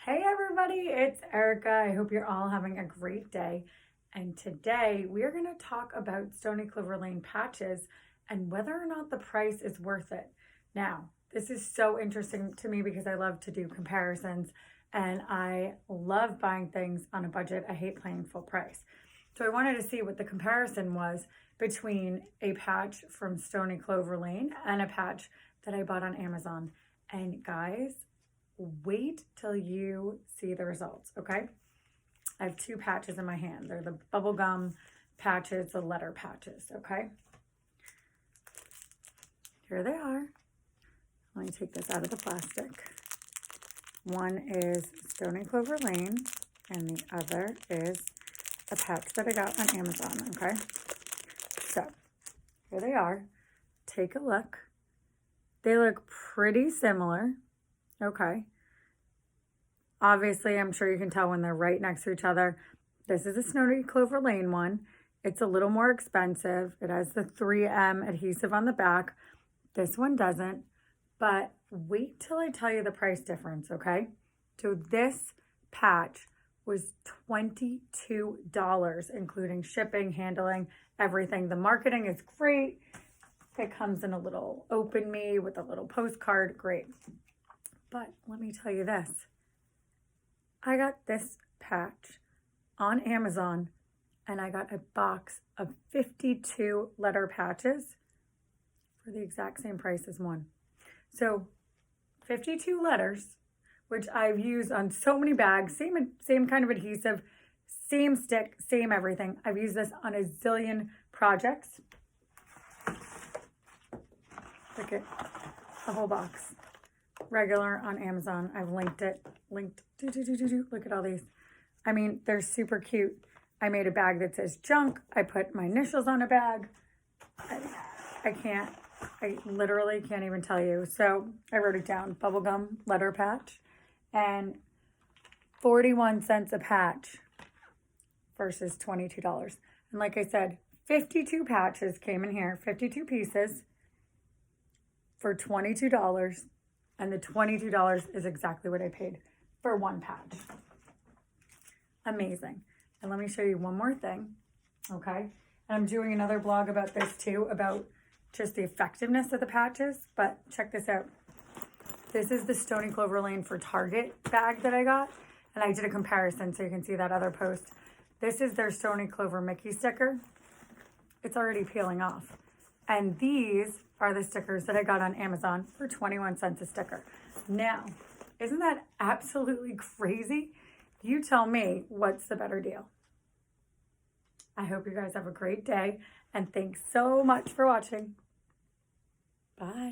Hey everybody, it's Erica. I hope you're all having a great day. And today we are going to talk about Stoney Clover Lane patches and whether or not the price is worth it. Now, this is so interesting to me because I love to do comparisons and I love buying things on a budget. I hate paying full price. So I wanted to see what the comparison was between a patch from Stoney Clover Lane and a patch that I bought on Amazon. And guys, wait till you see the results, okay? I have two patches in my hand. They're the bubblegum patches, the letter patches, okay? Here they are. Let me take this out of the plastic. One is Stoney Clover Lane, and the other is a patch that I got on Amazon, okay? So, here they are. Take a look. They look pretty similar. Okay. Obviously, I'm sure you can tell when they're right next to each other. This is a Stoney Clover Lane one. It's a little more expensive. It has the 3M adhesive on the back. This one doesn't. But wait till I tell you the price difference, okay? So this patch was $22, including shipping, handling, everything. The marketing is great. It comes in a little open me with a little postcard. Great. But let me tell you this. I got this patch on Amazon and I got a box of 52 letter patches for the exact same price as one. So 52 letters, which I've used on so many bags, same kind of adhesive, same stick, same everything. I've used this on a zillion projects. Look at the whole box. Regular on Amazon. I've linked it. Look at all these. I mean, they're super cute. I made a bag that says junk. I put my initials on a bag. I literally can't even tell you. So I wrote it down. Bubblegum letter patch. And 41 cents a patch versus $22. And like I said, 52 patches came in here. 52 pieces for $22. And the $22 is exactly what I paid for one patch. Amazing. And let me show you one more thing, okay? And I'm doing another blog about this too, about just the effectiveness of the patches, but check this out. This is the Stoney Clover Lane for Target bag that I got, and I did a comparison so you can see that other post. This is their Stoney Clover Mickey sticker. It's already peeling off. And these are the stickers that I got on Amazon for 21 cents a sticker. Now, isn't that absolutely crazy? You tell me what's the better deal. I hope you guys have a great day and thanks so much for watching. Bye.